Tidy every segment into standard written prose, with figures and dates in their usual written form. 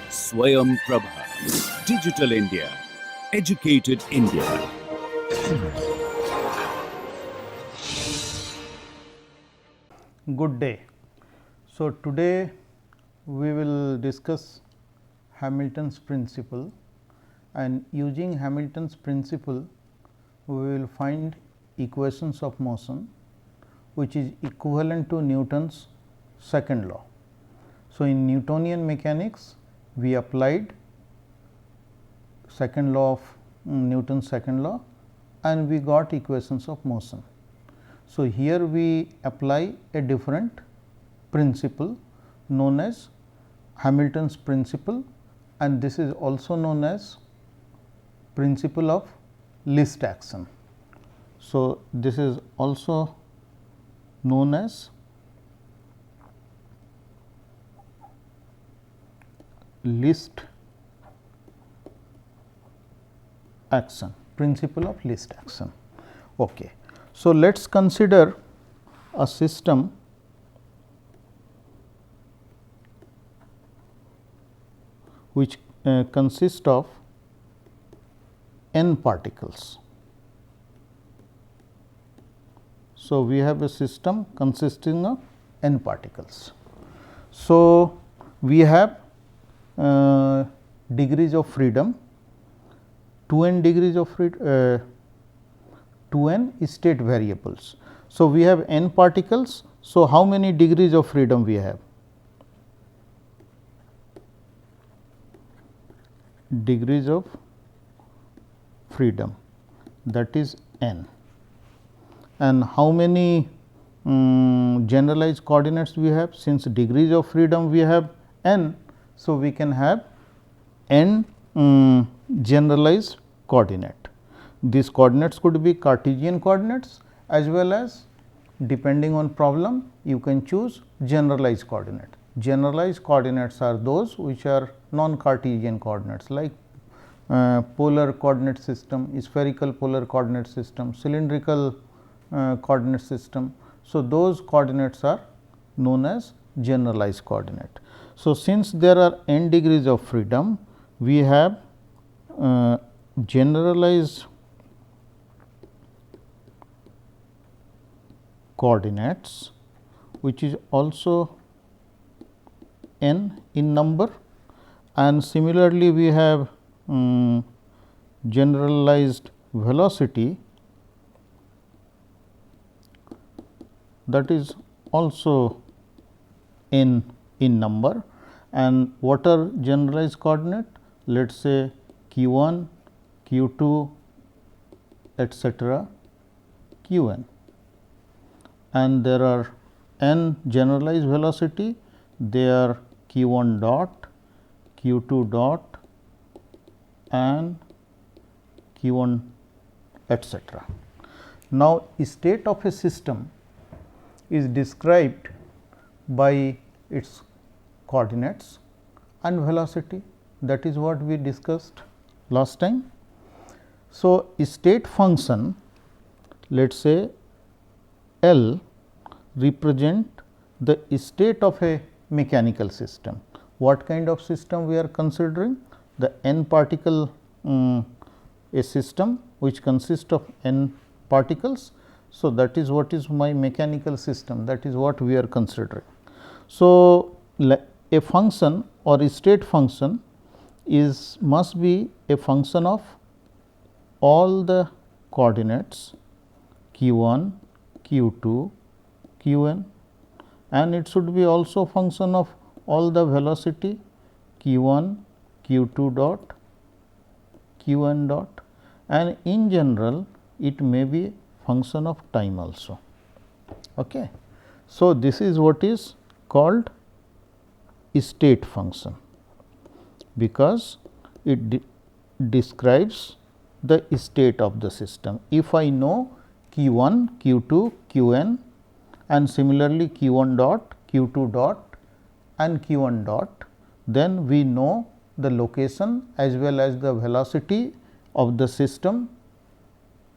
Swayam Prabha. Digital India. Educated India. Good day. So, today we will discuss Hamilton's principle, and using Hamilton's principle we will find equations of motion which is equivalent to Newton's second law. So, in Newtonian mechanics we applied second law of Newton's second law and we got equations of motion. So, here we apply a different principle known as Hamilton's principle, and this is also known as principle of least action. So, this is also known as least action, principle of least action. Okay. So, let us consider a system which consists of n particles. So, we have a system consisting of n particles. So, we have degrees of freedom, 2n degrees of freedom, 2n state variables. So, we have n particles. So, how many degrees of freedom we have? Degrees of freedom, that is n. And how many generalized coordinates we have? Since degrees of freedom we have n, so we can have n generalized coordinate. These coordinates could be Cartesian coordinates as well as, depending on problem, you can choose generalized coordinate. Generalized coordinates are those which are non-Cartesian coordinates, like polar coordinate system, spherical polar coordinate system, cylindrical coordinate system. So, those coordinates are known as generalized coordinate. So, since there are n degrees of freedom, we have generalized coordinates which is also n in number, and similarly we have generalized velocity, that is also n in number. And what are generalized coordinate? Let us say q 1, q 2, etcetera, q n. And there are n generalized velocity, they are q 1 dot, q 2 dot and q 1 etcetera. Now, state of a system is described by its coordinates and velocity, that is what we discussed last time. So, state function, let us say L, represent the state of a mechanical system. What kind of system we are considering? The n particle a system which consists of n particles. So, that is what is my mechanical system, that is what we are considering. So, a function or a state function is must be a function of all the coordinates q 1, q 2, q n, and it should be also function of all the velocity q 1, q 2 dot, q n dot, and in general it may be function of time also. Okay. So, this is what is called state function, because it describes the state of the system. If I know q 1, q 2, q n and similarly q 1 dot, q 2 dot and q 1 dot, then we know the location as well as the velocity of the system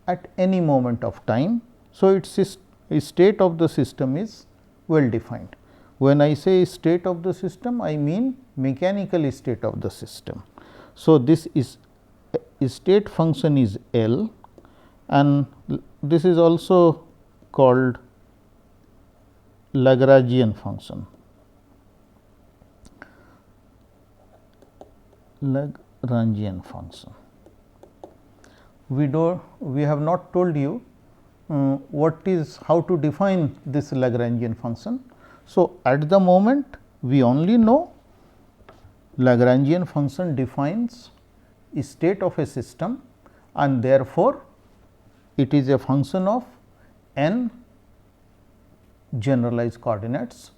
at any moment of time. So, its state of the system is well defined. When I say state of the system, I mean mechanical state of the system. So, this is state function is L, and this is also called Lagrangian function. Lagrangian function. We have not told you what is how to define this Lagrangian function. So, at the moment we only know Lagrangian function defines a state of a system, and therefore, it is a function of n generalized coordinates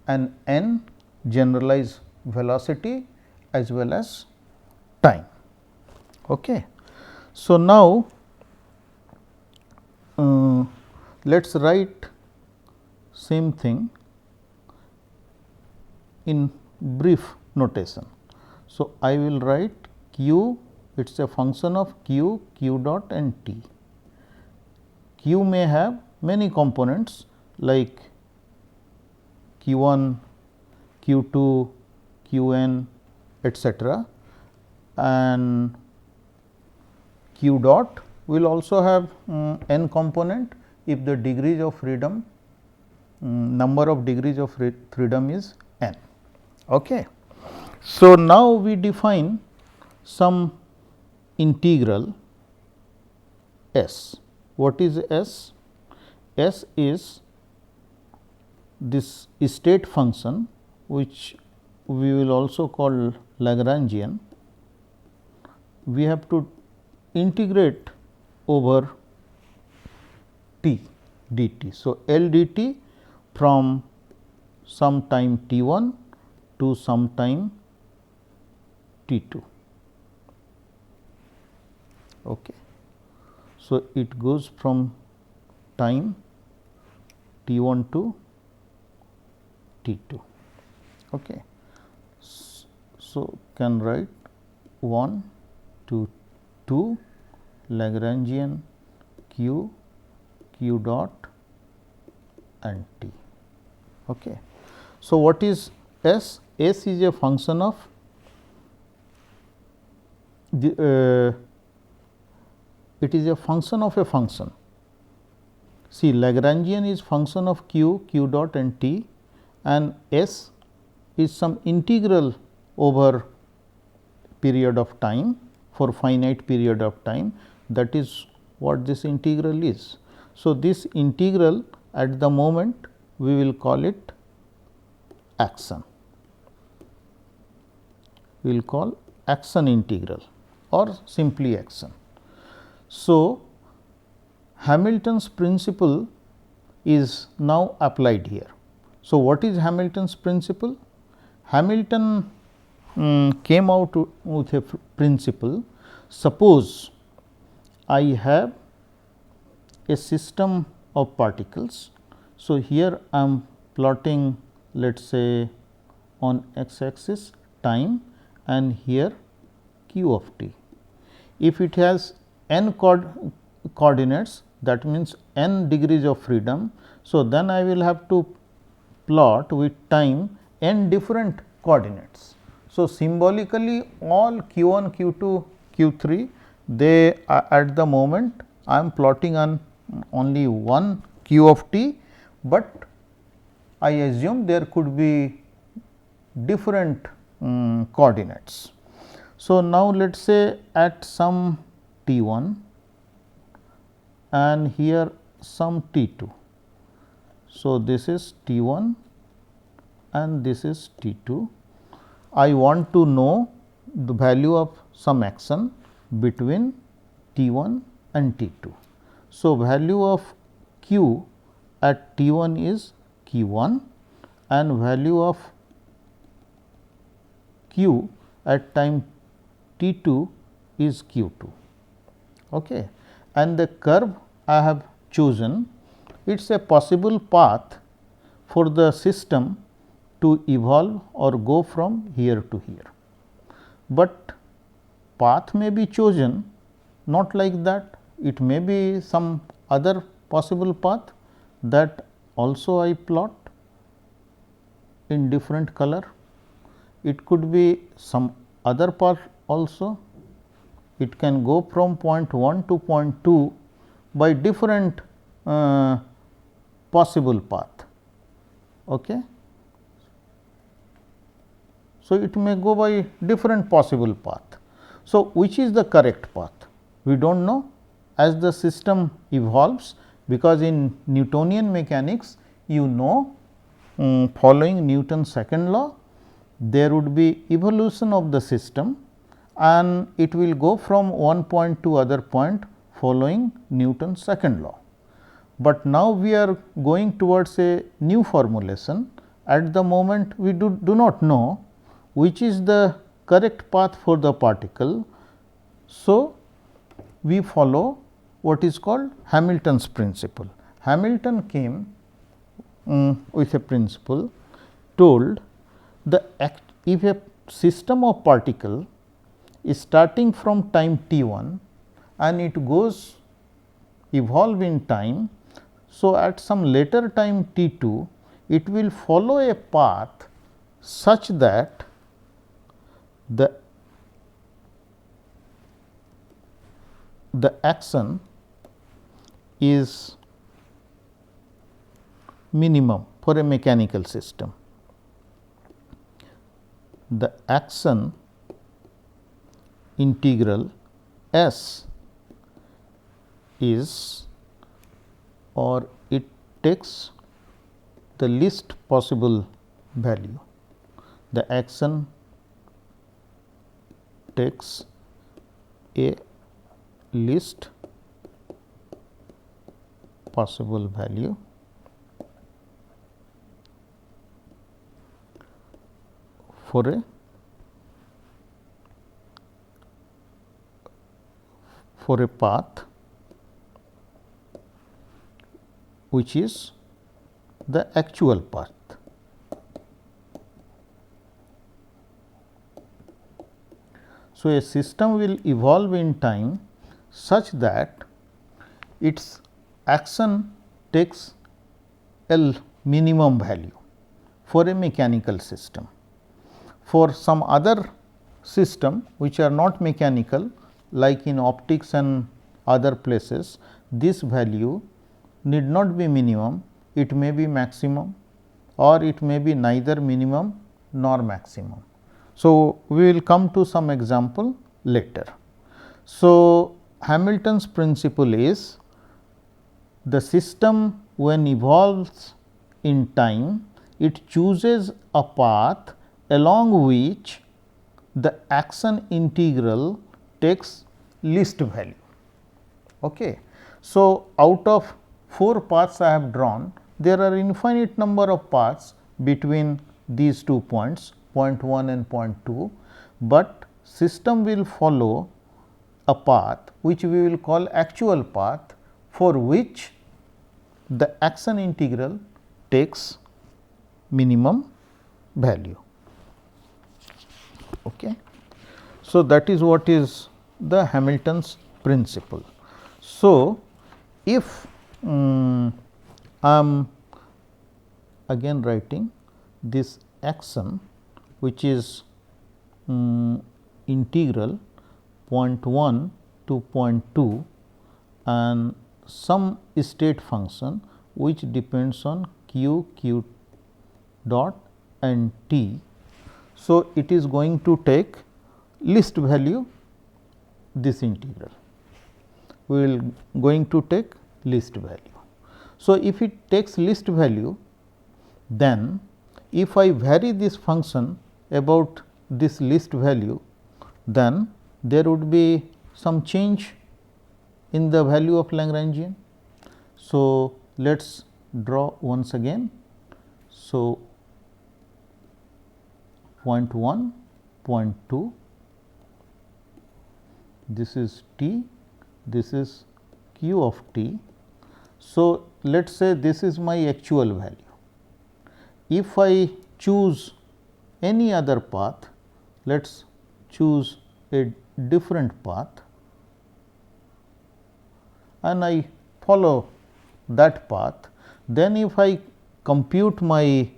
and n generalized velocity as well as time. Okay. So, now let us write same thing in brief notation. So, I will write q, it is a function of q, q dot and t. Q may have many components like q 1, q 2, q n etcetera, and q dot will also have n component if the degrees of freedom, number of degrees of freedom is n. Okay. So, now we define some integral s. What is s? S is this state function, which we will also call Lagrangian. We have to integrate over t dt. So, L dt from some time t 1 to some time t 2. Okay. So, it goes from time t 1 to t 2. Okay. So, can write 1 to 2 Lagrangian q, q dot and t. Okay. So, what is s? S is a function of the it is a function of a function. See, Lagrangian is function of q, q dot and t, and s is some integral over period of time for finite period of time. That is what this integral is. So, this integral at the moment we will call it action. We will call action integral or simply action. So, Hamilton's principle is now applied here. So, what is Hamilton's principle? Hamilton came out with a principle. Suppose I have a system of particles. So, here I am plotting, let us say, on x axis time and here q of t. If it has n coordinates, that means n degrees of freedom. So, then I will have to plot with time n different coordinates. So, symbolically all q 1, q 2, q 3 they are at the moment I am plotting on only one q of t, but I assume there could be different coordinates. So, now let us say at some t 1 and here some t 2. So, this is t 1 and this is t 2. I want to know the value of some action between t 1 and t 2. So, value of q at t 1 is q 1 and value of q at time t 2 is q 2. Okay. And the curve I have chosen, it is a possible path for the system to evolve or go from here to here, but path may be chosen not like that. it may be some other possible path that also I plot in different color. It could be some other path also. It can go from point 1 to point 2 by different possible path. Okay. So, it may go by different possible path. So, which is the correct path? We do not know as the system evolves, because in Newtonian mechanics you know following Newton's second law there would be evolution of the system and it will go from one point to other point following Newton's second law. But now we are going towards a new formulation. At the moment we do not know which is the correct path for the particle. So, we follow what is called Hamilton's principle. Hamilton came with a principle told if a system of particle is starting from time t 1 and it goes evolve in time. So, at some later time t 2 it will follow a path such that the action is minimum for a mechanical system. The action integral S is, or it takes the least possible value. The action takes a least possible value for a path which is the actual path. So, a system will evolve in time such that its action takes a minimum value for a mechanical system. For some other system which are not mechanical, like in optics and other places, this value need not be minimum, it may be maximum or it may be neither minimum nor maximum. So, we will come to some example later. So, Hamilton's principle is the system when evolves in time, it chooses a path along which the action integral takes least value. Okay. So, out of 4 paths I have drawn, there are infinite number of paths between these 2 points, point 1 and point 2, but system will follow a path which we will call actual path, for which the action integral takes minimum value. Okay. So, that is what is the Hamilton's principle. So, if I am again writing this action which is integral point 1 to point 2 and some state function which depends on q, q dot and t. So, it is going to take least value this integral, we will going to take least value. So, if it takes least value, then if I vary this function about this least value, then there would be some change in the value of Lagrangian. So, let us draw once again. So, point 1, point 2, this is t, this is q of t. So, let us say this is my actual value. If I choose any other path, let us choose a different path. and I follow that path, then if I compute my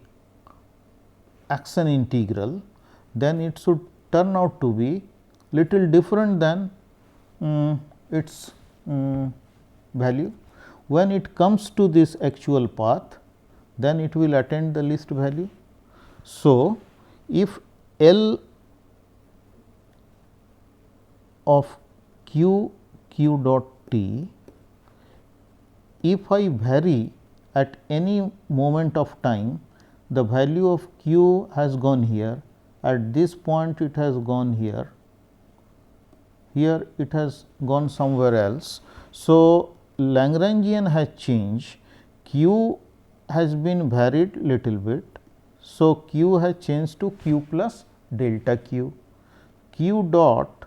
action integral, then it should turn out to be little different than its value. When it comes to this actual path, then it will attain the least value. So, if L of q dot t, if I vary at any moment of time, the value of q has gone here, at this point it has gone here, here it has gone somewhere else. So, Lagrangian has changed, q has been varied little bit. So, q has changed to q plus delta q, q dot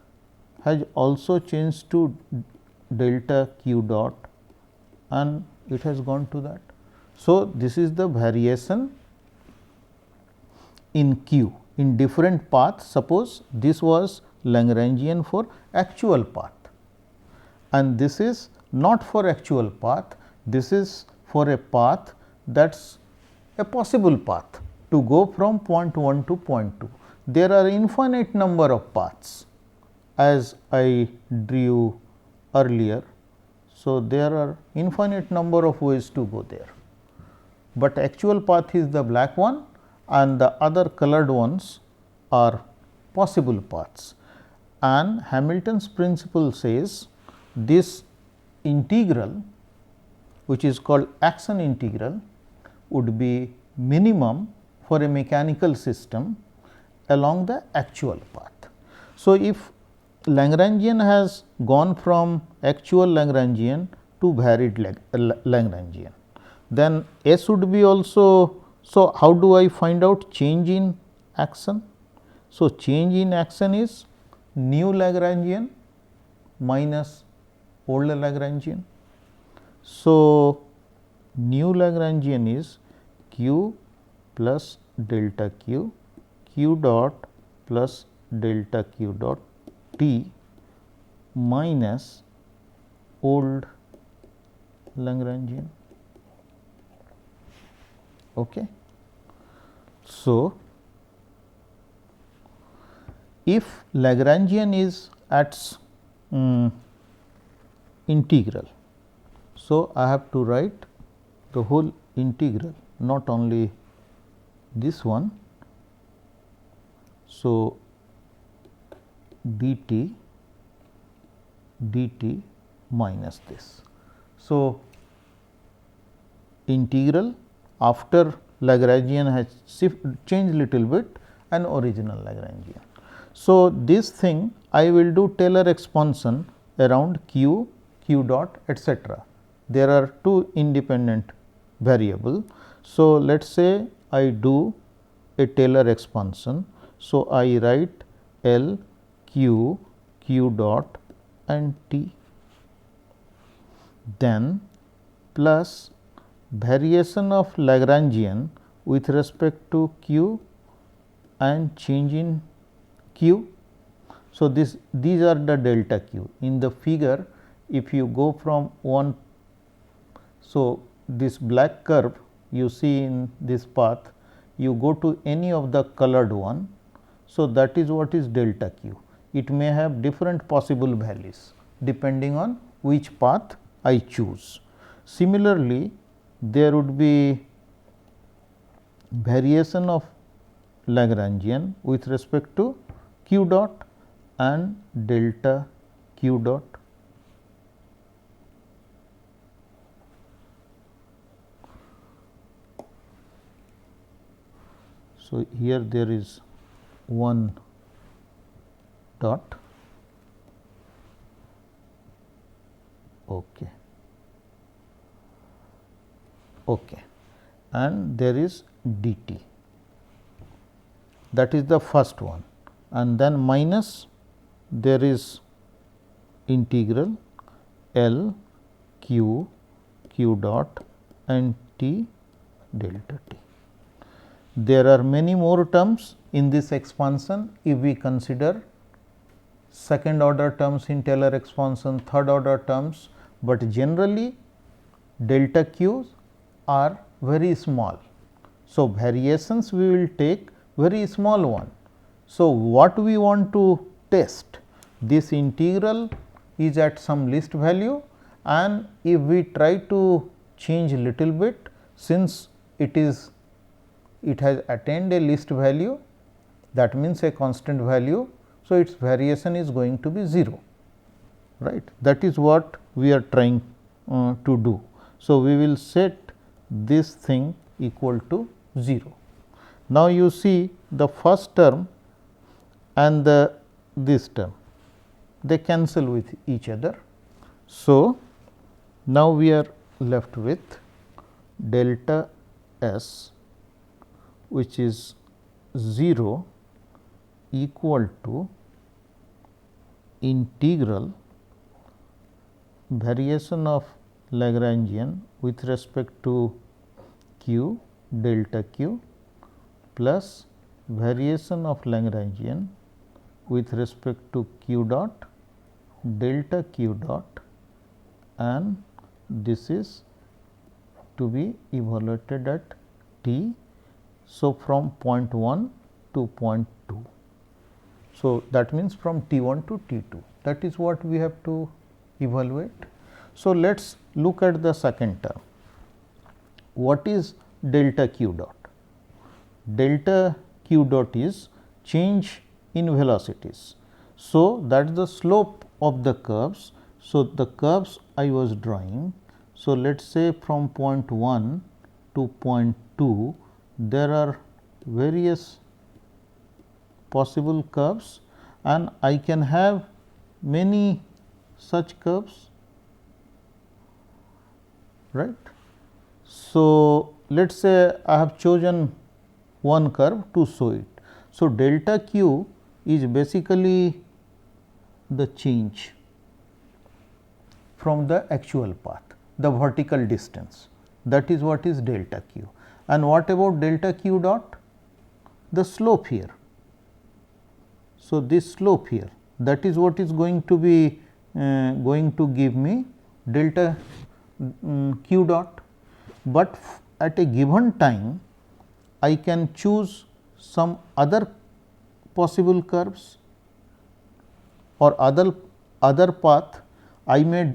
has also changed to delta q dot, and it has gone to that. So, this is the variation in q in different paths. Suppose this was Lagrangian for actual path, and this is not for actual path, this is for a path that is a possible path to go from point 1 to point 2. There are infinite number of paths as I drew earlier. So, there are infinite number of ways to go there, but actual path is the black one and the other colored ones are possible paths. And Hamilton's principle says this integral, which is called action integral, would be minimum for a mechanical system along the actual path. So, if Lagrangian has gone from actual Lagrangian to varied Lagrangian, then S would be also. So, how do I find out change in action? So, change in action is new Lagrangian minus old Lagrangian. So, new Lagrangian is q plus delta q, q dot plus delta q dot t minus old Lagrangian. Okay. So, if Lagrangian is at integral, so I have to write the whole integral, not only this one. So, dt minus this. So, integral after Lagrangian has changed little bit and original Lagrangian. So, this thing I will do Taylor expansion around q, q dot etcetera. There are two independent variable. So, let us say I do a Taylor expansion. So, I write L q, q dot and t, then plus variation of Lagrangian with respect to q and change in q. So, these are the delta q. In the figure, if you go from one, so this black curve you see in this path, you go to any of the colored one. So, that is what is delta q. It may have different possible values depending on which path I choose. Similarly, there would be variation of Lagrangian with respect to q dot and delta q dot. So, here there is one dot. Okay. Okay. And there is dt, that is the first one, and then minus there is integral L q, q dot and t delta t. There are many more terms in this expansion if we consider second order terms in Taylor expansion, third order terms, but generally delta q's are very small. So, variations we will take very small one. So, what we want to test? This integral is at some least value, and if we try to change little bit, since it has attained a least value, that means a constant value. So, its variation is going to be 0, right. That is what we are trying to do. So, we will set this thing equal to 0. Now, you see the first term and this term, they cancel with each other. So, now we are left with delta s, which is 0 equal to integral variation of Lagrangian with respect to q delta q plus variation of Lagrangian with respect to q dot delta q dot, and this is to be evaluated at t. So, from point 1 to point 2. So, that means from T 1 to T 2, that is what we have to evaluate. So, let us look at the second term. What is delta q dot? Delta q dot is change in velocities. So, that is the slope of the curves. So, the curves I was drawing. So, let us say from point 1 to point 2, there are various possible curves, and I can have many such curves, right. So, let us say I have chosen one curve to show it. So, delta q is basically the change from the actual path, the vertical distance, that is what is delta q. And what about delta q dot? The slope here. So, this slope here, that is what is going to be going to give me delta q dot, but at a given time I can choose some other possible curves or other path. I may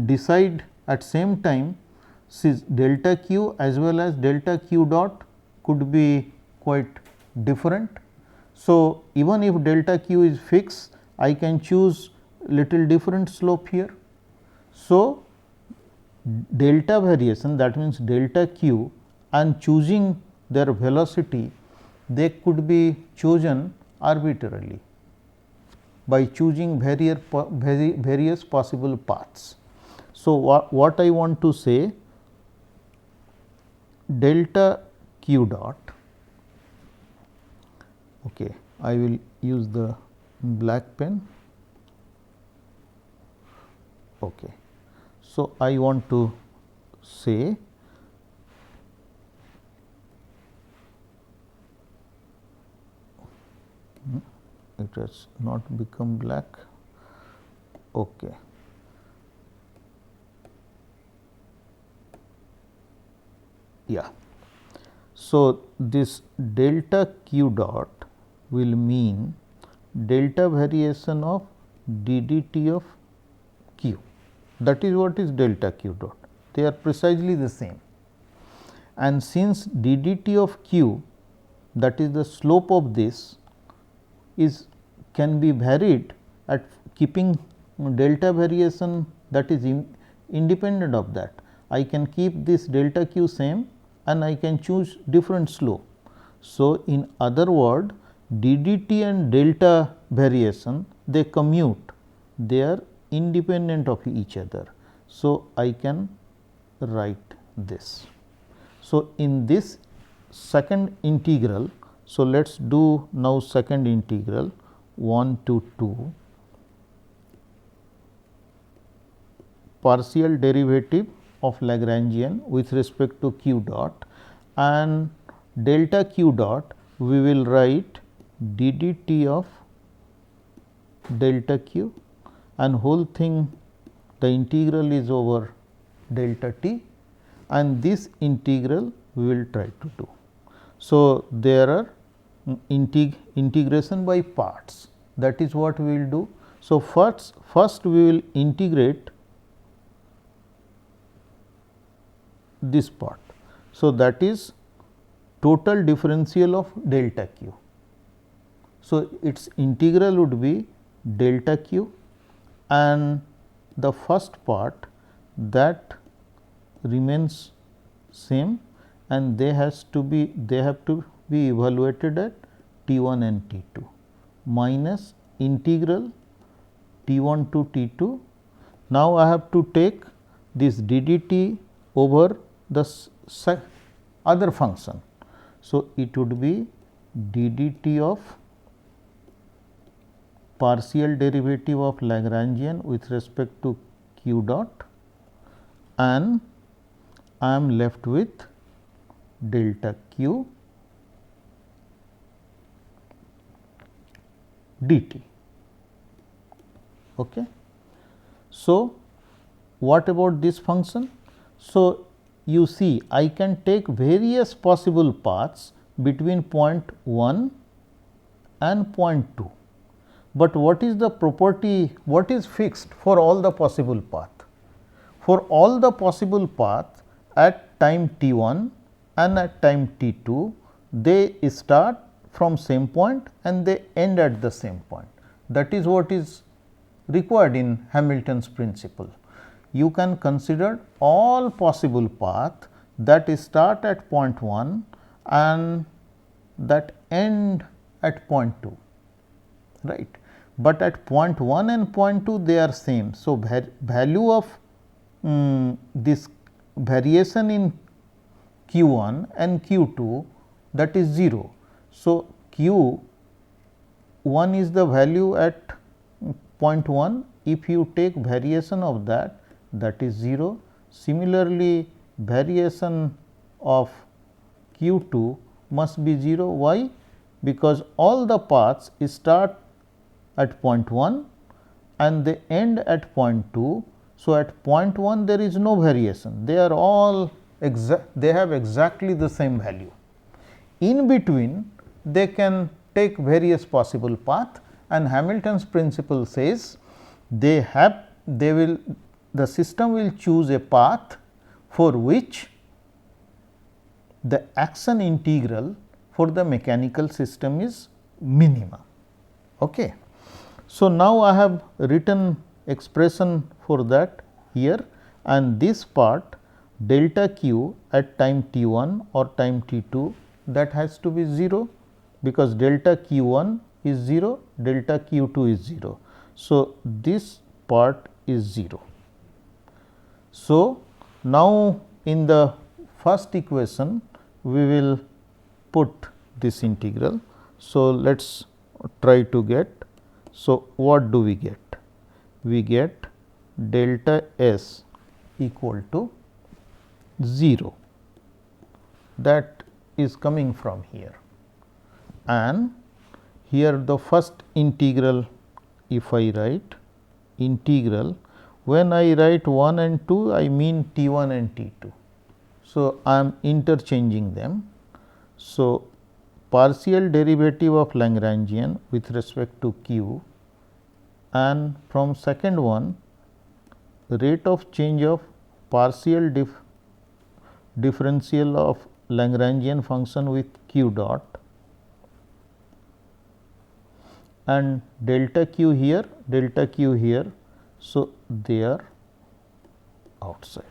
decide at same time since delta q as well as delta q dot could be quite different. So, even if delta q is fixed, I can choose little different slope here. So, delta variation, that means delta q, and choosing their velocity, they could be chosen arbitrarily by choosing various possible paths. So, what I want to say, delta q dot, okay, I will use the black pen. Okay. So, I want to say it has not become black. Okay. Yeah. So, this delta q dot will mean delta variation of d dt of q, that is what is delta q dot, they are precisely the same. And since d dt of q, that is the slope of this, is can be varied at keeping delta variation, that is independent of that. I can keep this delta q same and I can choose different slope. So, in other word, d dt and delta variation, they commute, they are independent of each other. So, I can write this. So, in this second integral, so let us do now second integral 1 to 2, partial derivative of Lagrangian with respect to q dot, and delta q dot we will write d dt of delta q, and whole thing the integral is over delta t, and this integral we will try to do. So, there are integration by parts, that is what we will do. So, first we will integrate this part. So, that is total differential of delta q. So, its integral would be delta q, and the first part that remains same, and they have to be evaluated at t 1 and t 2 minus integral t 1 to t 2. Now, I have to take this d dt over the other function. So, it would be d dt of partial derivative of Lagrangian with respect to q dot, and I am left with delta q dt. Okay. So, what about this function? So, you see I can take various possible paths between point 1 and point 2, but what is the property, what is fixed for all the possible path? For all the possible path at time t 1 and at time t 2, they start from same point and they end at the same point. That is what is required in Hamilton's principle. You can consider all possible path that start at point 1 and that end at point 2, right. But at point 1 and point 2 they are same. So, value of this variation in q 1 and q 2, that is 0. So, q 1 is the value at point 1, if you take variation of that is 0. Similarly, variation of q 2 must be 0. Why? Because all the paths start at point 1 and they end at point 2. So, at point 1 there is no variation, they are all they have exactly the same value. In between they can take various possible path, and Hamilton's principle says the system will choose a path for which the action integral for the mechanical system is minima. Okay. So, now I have written expression for that here, and this part delta q at time t 1 or time t 2, that has to be 0, because delta q 1 is 0, delta q 2 is 0. So, this part is 0. So, now in the first equation we will put this integral. So, let us try to get. So, what do we get? We get delta s equal to 0, that is coming from here, and here the first integral, if I write integral, when I write 1 and 2 I mean t 1 and t 2. So, I am interchanging them. So, partial derivative of Lagrangian with respect to q, and from second one rate of change of partial differential of Lagrangian function with q dot, and delta q here, delta q here. So, they are outside.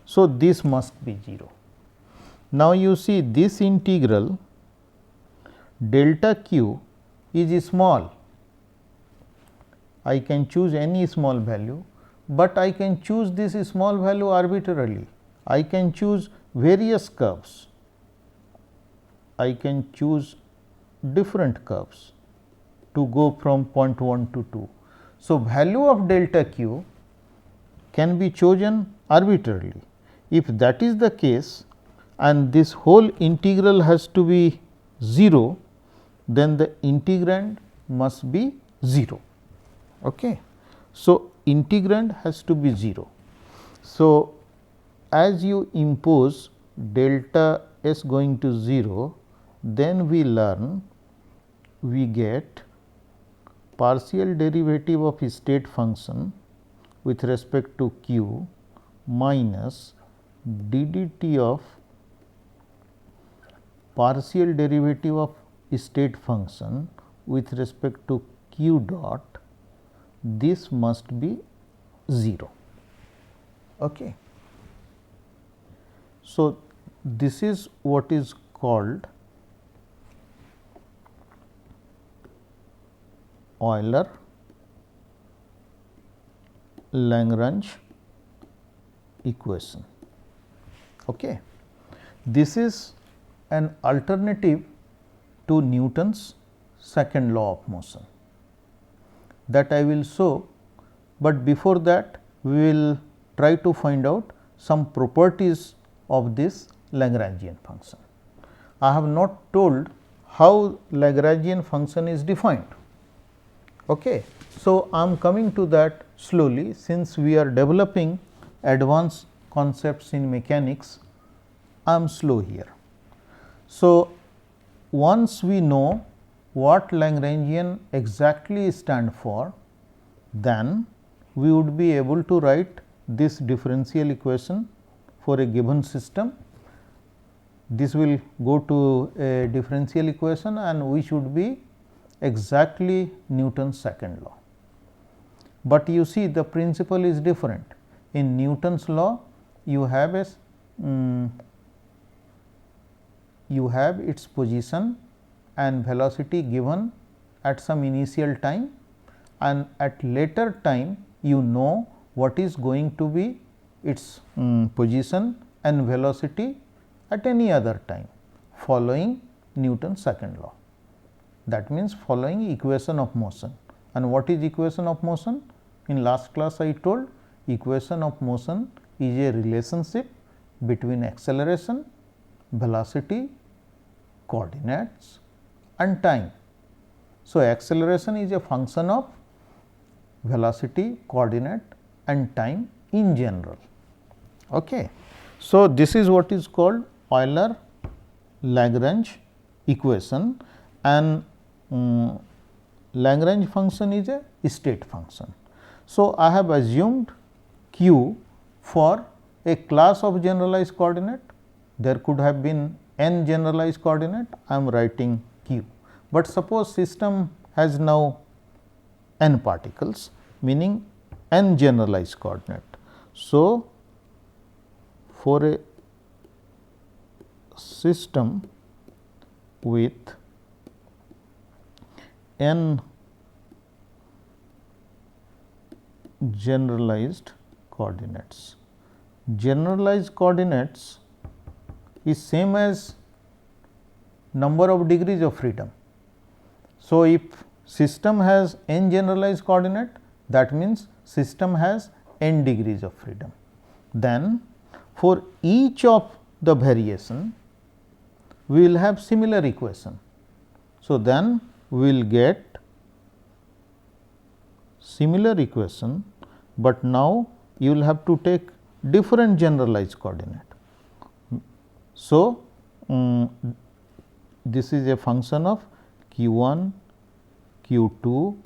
So, this must be 0. Now, you see this integral delta q is small. I can choose any small value, but I can choose this small value arbitrarily. I can choose various curves. I can choose different curves to go from point 1 to 2. So, value of delta q can be chosen arbitrarily. If that is the case and this whole integral has to be 0, then the integrand must be 0. Okay. So, integrand has to be 0. So, as you impose delta s going to 0, then we learn we get partial derivative of state function with respect to q minus d dt of partial derivative of state function with respect to q dot, this must be 0. Okay. So, this is what is called Euler Lagrange equation. Okay. This is an alternative to Newton's second law of motion that I will show, but before that we will try to find out some properties of this Lagrangian function. I have not told how Lagrangian function is defined. Okay. So, I am coming to that slowly, since we are developing advanced concepts in mechanics, I am slow here. So, once we know what Lagrangian exactly stand for, then we would be able to write this differential equation for a given system. This will go to a differential equation and we should be exactly Newton's second law. But you see, the principle is different. In Newton's law, you have a you have its position and velocity given at some initial time, and at later time you know what is going to be its position and velocity at any other time following Newton's second law. That means following equation of motion. And what is equation of motion? In last class I told equation of motion is a relationship between acceleration, velocity, coordinates and time. So, acceleration is a function of velocity, coordinate and time in general. Okay. So, this is what is called Euler Lagrange equation, and Lagrange function is a state function. So, I have assumed q for a class of generalized coordinate. There could have been n generalized coordinate, I am writing q, but suppose system has now n particles, meaning n generalized coordinate. So, for a system with n generalized coordinates. Generalized coordinates is same as number of degrees of freedom. So, if system has n generalized coordinate, that means system has n degrees of freedom. Then for each of the variation we will have similar equation. So, then we will get similar equation, but now you will have to take different generalized coordinate. So, this is a function of q 1, q 2,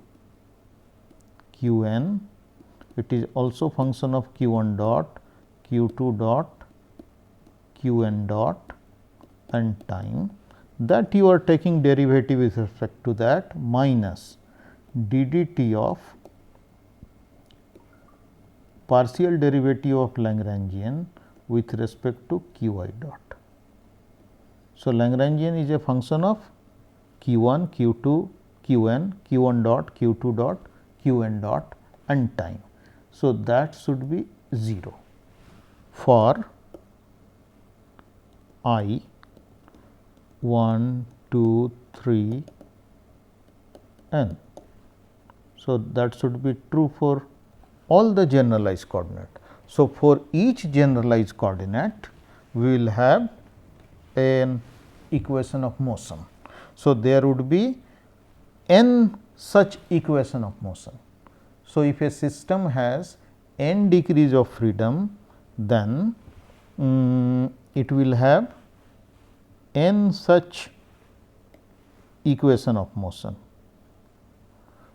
q n. It is also function of q 1 dot, q 2 dot, q n dot and time, that you are taking derivative with respect to that, minus d dt of partial derivative of Lagrangian with respect to q I dot. So, Lagrangian is a function of q 1, q 2, q n, q 1 dot, q 2 dot, q n dot and time. So, that should be 0 for I 1, 2, 3 n. So, that should be true for all the generalized coordinate. So, for each generalized coordinate we will have an equation of motion. So, there would be n such equation of motion. So, if a system has n degrees of freedom, then it will have n such equation of motion.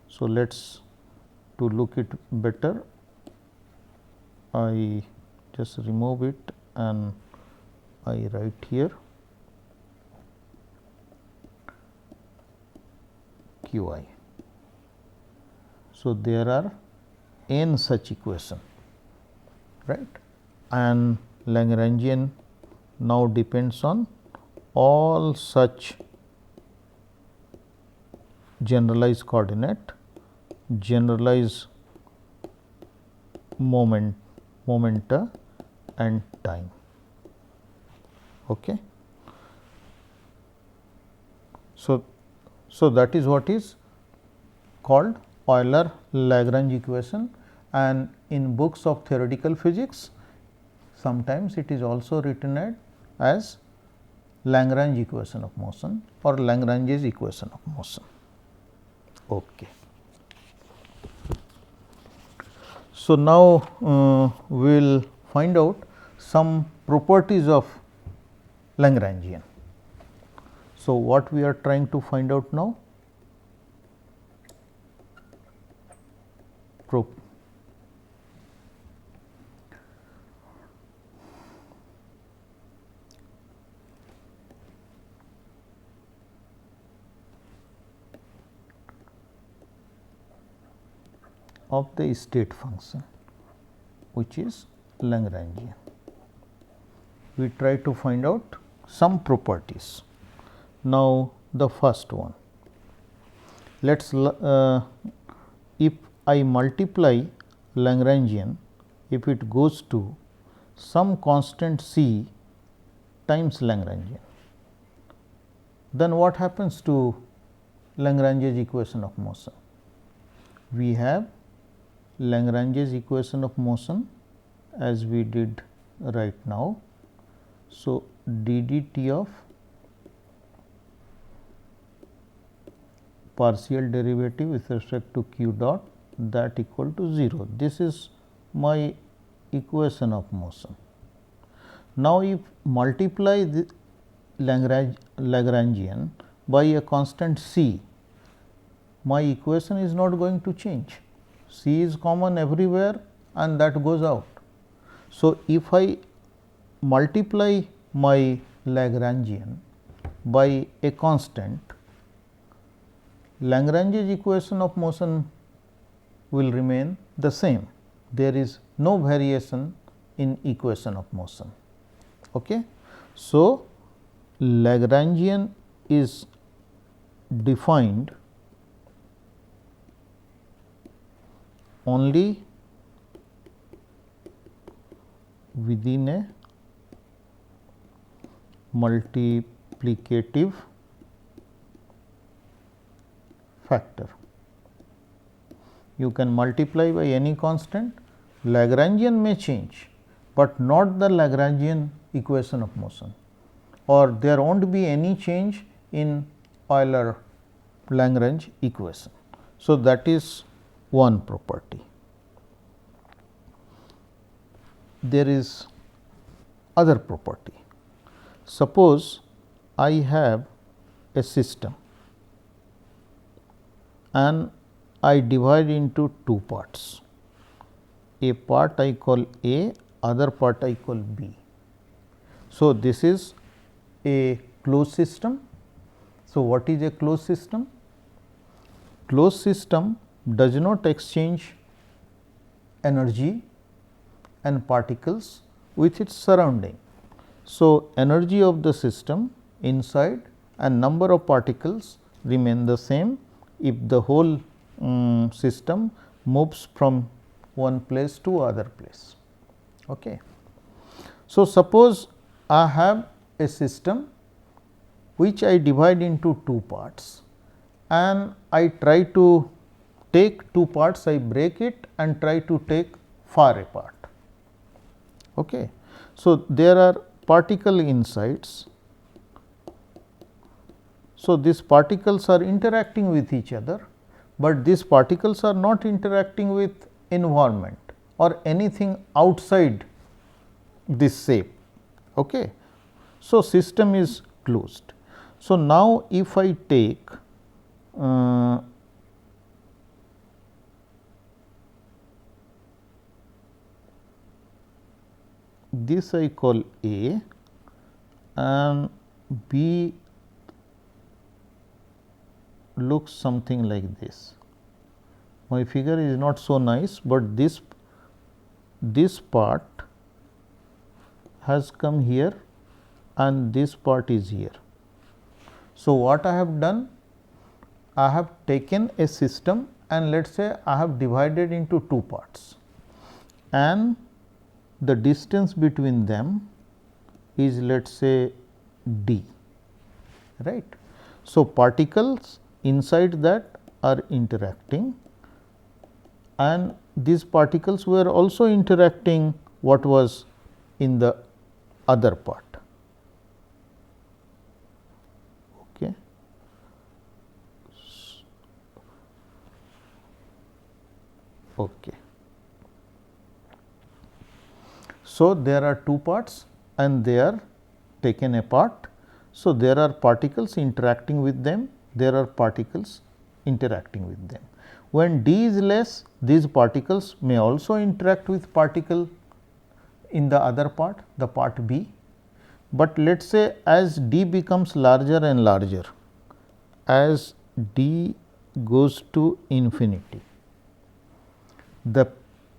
So, let us to look it better, I just remove it and I write here q I. So, there are n such equation, right, and Lagrangian now depends on all such generalized coordinate, generalized momenta and time. Okay. So, that is what is called Euler-Lagrange equation, and in books of theoretical physics sometimes it is also written as Lagrange equation of motion or Lagrange's equation of motion. Okay. So, now we will find out some properties of Lagrangian. So, what we are trying to find out now? Of the state function, which is Lagrangian. We try to find out some properties. Now, the first one, let us if I multiply Lagrangian, if it goes to some constant c times Lagrangian, then what happens to Lagrange's equation of motion? We have Lagrange's equation of motion as we did right now. So, d dt of partial derivative with respect to q dot, that equal to 0. This is my equation of motion. Now, if multiply the Lagrangian by a constant c, my equation is not going to change. C is common everywhere and that goes out. So, if I multiply my Lagrangian by a constant, Lagrange's equation of motion will remain the same. There is no variation in equation of motion. Okay. So, Lagrangian is defined only within a multiplicative factor. You can multiply by any constant, Lagrangian may change, but not the Lagrangian equation of motion, or there will not be any change in Euler-Lagrange equation. So, that is one property. There is other property. Suppose I have a system and I divide into two parts. A part I call A, other part I call B. So, this is a closed system. So, what is a closed system? Closed system does not exchange energy and particles with its surrounding. So, energy of the system inside and number of particles remain the same if the whole system moves from one place to other place. Okay. So, suppose I have a system which I divide into two parts and I try to take two parts, I break it and try to take far apart. Okay. So, there are particle insides. So, these particles are interacting with each other, but these particles are not interacting with environment or anything outside this shape. Okay. So, system is closed. So, now if I take this I call A and B looks something like this. My figure is not so nice, but this part has come here and this part is here. So, what I have done? I have taken a system and let us say I have divided into two parts and the distance between them is let us say d, right. So, particles inside that are interacting and these particles were also interacting what was in the other part. Okay. Okay. So, there are two parts and they are taken apart. So, there are particles interacting with them, there are particles interacting with them. When d is less, these particles may also interact with particle in the other part, the part B. But let us say as d becomes larger and larger, as d goes to infinity, the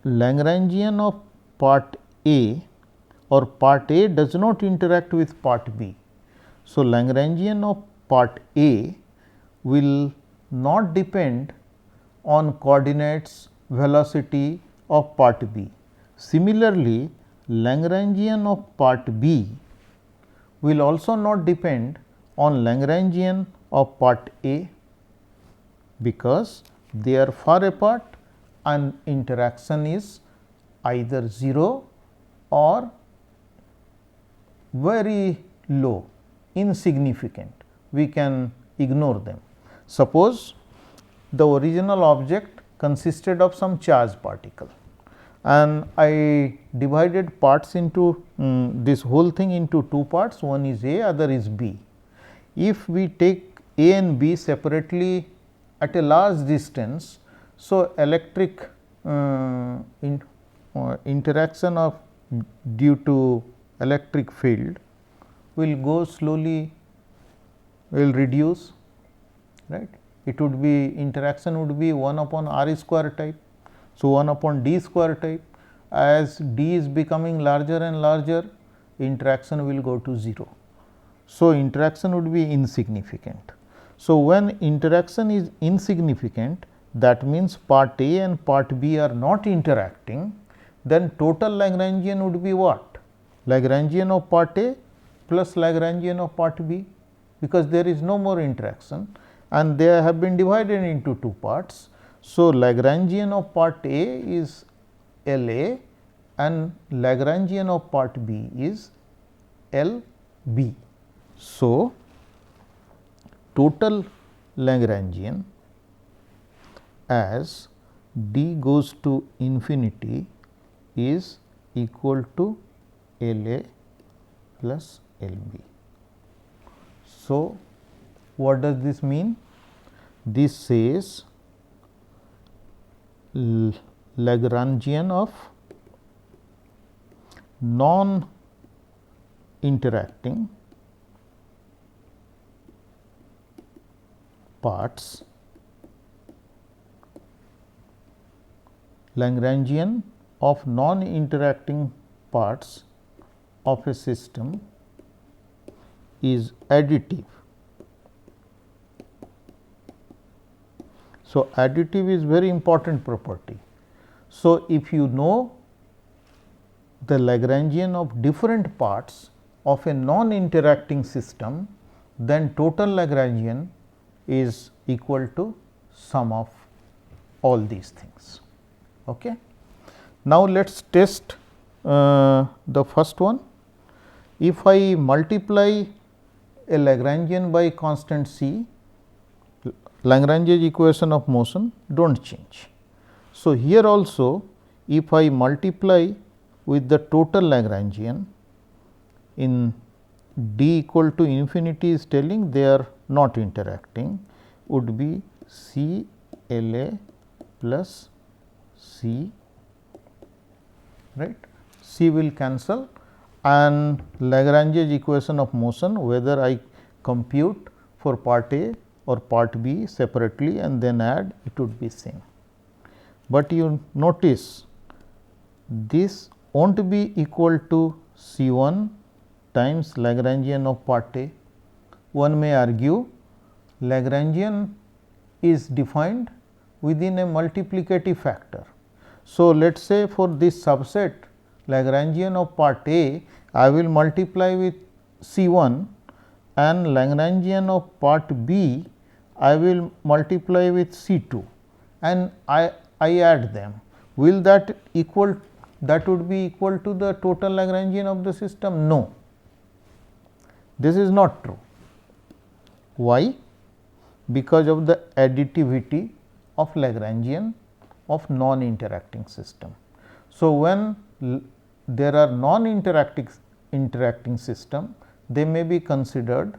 Lagrangian of part A or part A does not interact with part B. So, Lagrangian of part A will not depend on coordinates velocity of part B. Similarly, Lagrangian of part B will also not depend on Lagrangian of part A, because they are far apart and interaction is either 0 or very low, insignificant, we can ignore them. Suppose the original object consisted of some charged particle and I divided parts into this whole thing into two parts, one is A, other is B. If we take A and B separately at a large distance, so electric interaction of due to electric field will go slowly, will reduce, right. It would be interaction would be 1 upon r square type. So, 1 upon d square type, as d is becoming larger and larger, interaction will go to 0. So, interaction would be insignificant. So, when interaction is insignificant, that means part A and part B are not interacting, then total Lagrangian would be what? Lagrangian of part A plus Lagrangian of part B, because there is no more interaction and they have been divided into two parts. So, Lagrangian of part A is L A and Lagrangian of part B is L B. So, total Lagrangian as d goes to infinity is equal to L A plus L B. So, what does this mean? This says Lagrangian of non interacting parts, Lagrangian of non interacting parts of a system is additive. So, additive is very important property. So, if you know the Lagrangian of different parts of a non interacting system, then total Lagrangian is equal to sum of all these things. Okay. Now, let us test the first one. If I multiply a Lagrangian by constant C, Lagrange's equation of motion do not change. So, here also if I multiply with the total Lagrangian in d equal to infinity is telling they are not interacting, would be C L A plus C, right. C will cancel and Lagrange's equation of motion, whether I compute for part A or part B separately and then add, it would be same. But you notice this will not be equal to C 1 times Lagrangian of part A. One may argue Lagrangian is defined within a multiplicative factor. So, let us say for this subset Lagrangian of part A, I will multiply with C 1 and Lagrangian of part B, I will multiply with C 2 and I add them. Will that equal, that would be equal to the total Lagrangian of the system? No, this is not true. Why? Because of the additivity of Lagrangian of non-interacting system. So, when there are non-interacting system, they may be considered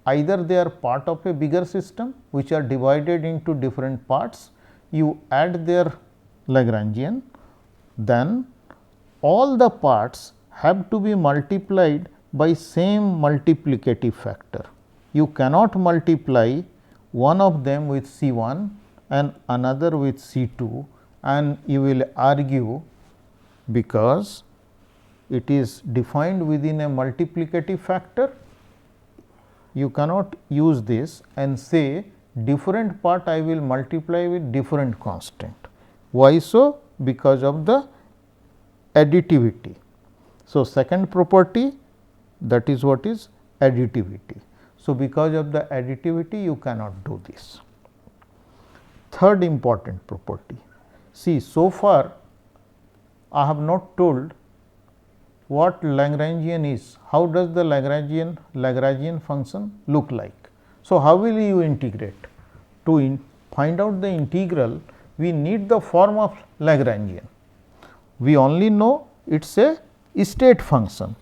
either they are part of a bigger system which are divided into different parts, you add their Lagrangian, then all the parts have to be multiplied by same multiplicative factor. You cannot multiply one of them with C 1 and another with C 2 and you will argue because it is defined within a multiplicative factor. You cannot use this and say different part I will multiply with different constant. Why so? Because of the additivity. So, second property, that is what is additivity. So, because of the additivity you cannot do this. Third important property, see, so far I have not told what Lagrangian is, how does the Lagrangian function look like. So, how will you integrate? To find out the integral, we need the form of Lagrangian. We only know it is a state function,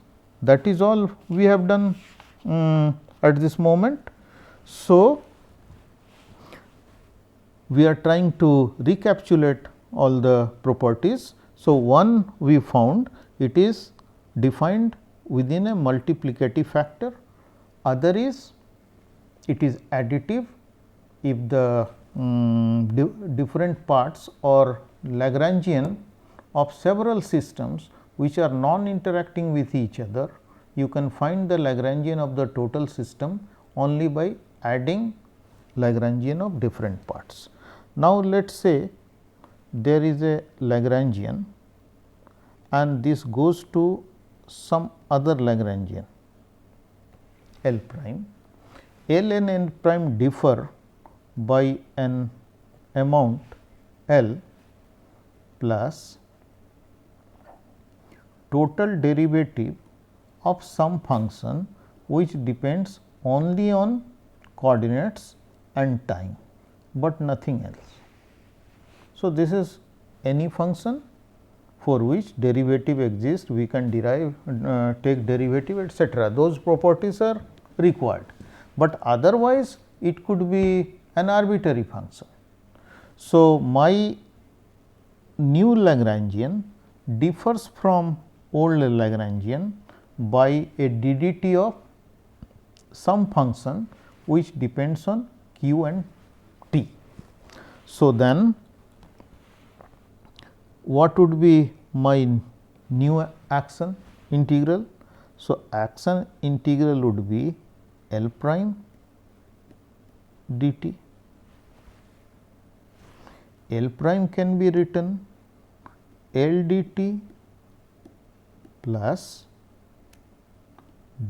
that is all we have done at this moment. So, we are trying to recapitulate all the properties. So, one we found it is defined within a multiplicative factor, other is it is additive if the different parts or Lagrangian of several systems which are non-interacting with each other, you can find the Lagrangian of the total system only by adding Lagrangian of different parts. Now, let us say there is a Lagrangian and this goes to some other Lagrangian L prime. L and N prime differ by an amount L plus total derivative of some function which depends only on coordinates and time, but nothing else. So, this is any function for which derivative exists, we can derive take derivative etcetera, those properties are required, but otherwise it could be an arbitrary function. So, my new Lagrangian differs from old Lagrangian by a ddt of some function which depends on q and t. So, then what would be my new action integral? So, action integral would be L prime dt. L prime can be written L dt plus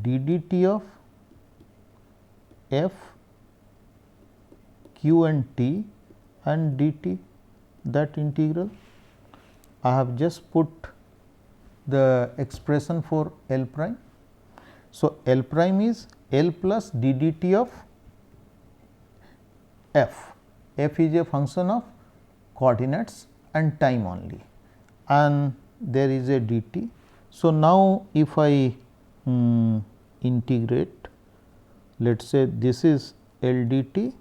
d dt of f q and t and dt, that integral. I have just put the expression for L prime. So, L prime is L plus d dt of f. F is a function of coordinates and time only, and there is a dt. So, now if I integrate, let us say this is L dt,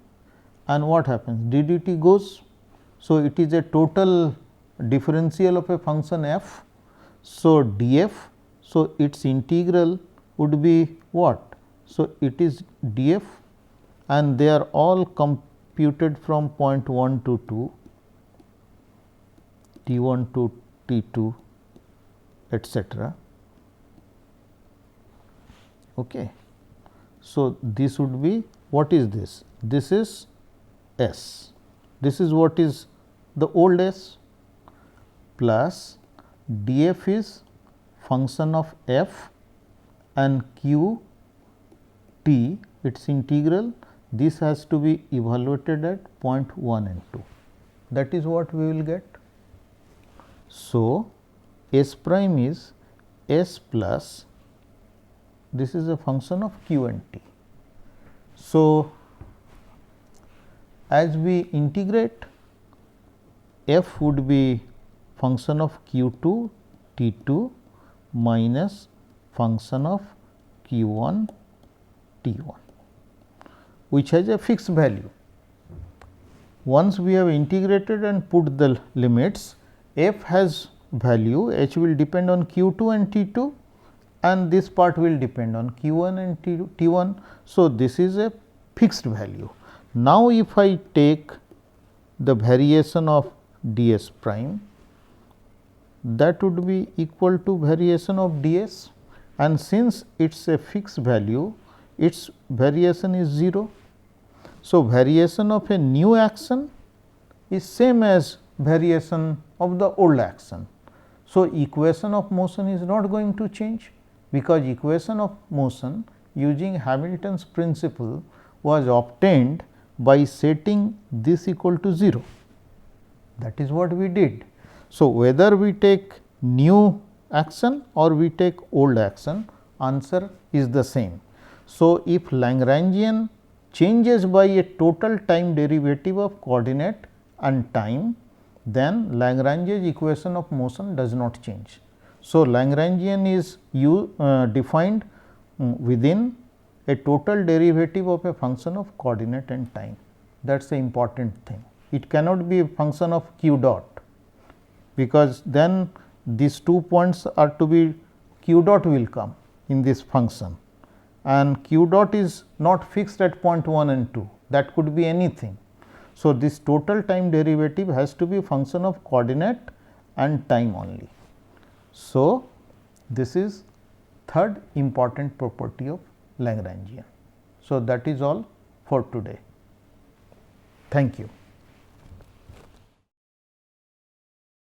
and what happens? d dt goes. So, it is a total differential of a function f. So, df. So, its integral would be what? So, it is df, and they are all computed from point 1 to 2, t 1 to t 2, etc. Okay. So, this would be, what is this? This is S. This is what is the old S, plus df is function of f and q t, its integral. This has to be evaluated at point 1 and 2. That is what we will get. So, S prime is S plus, this is a function of q and t. So, as we integrate, f would be function of q 2 t 2 minus function of q 1 t 1, which has a fixed value. Once we have integrated and put the limits, f has value, h will depend on q 2 and t 2, and this part will depend on q 1 and t 1. So, this is a fixed value. Now, if I take the variation of d s prime, that would be equal to variation of d s, and since it is a fixed value, its variation is 0. So, variation of a new action is same as variation of the old action. So, equation of motion is not going to change, because equation of motion using Hamilton's principle was obtained by setting this equal to 0. That is what we did. So, whether we take new action or we take old action, answer is the same. So, if Lagrangian changes by a total time derivative of coordinate and time, then Lagrange's equation of motion does not change. So, Lagrangian is defined within a total derivative of a function of coordinate and time. That is the important thing. It cannot be a function of q dot, because then these 2 points are to be, q dot will come in this function, and q dot is not fixed at point 1 and 2, that could be anything. So, this total time derivative has to be a function of coordinate and time only. So, this is third important property of Lagrangian. So, that is all for today. Thank you.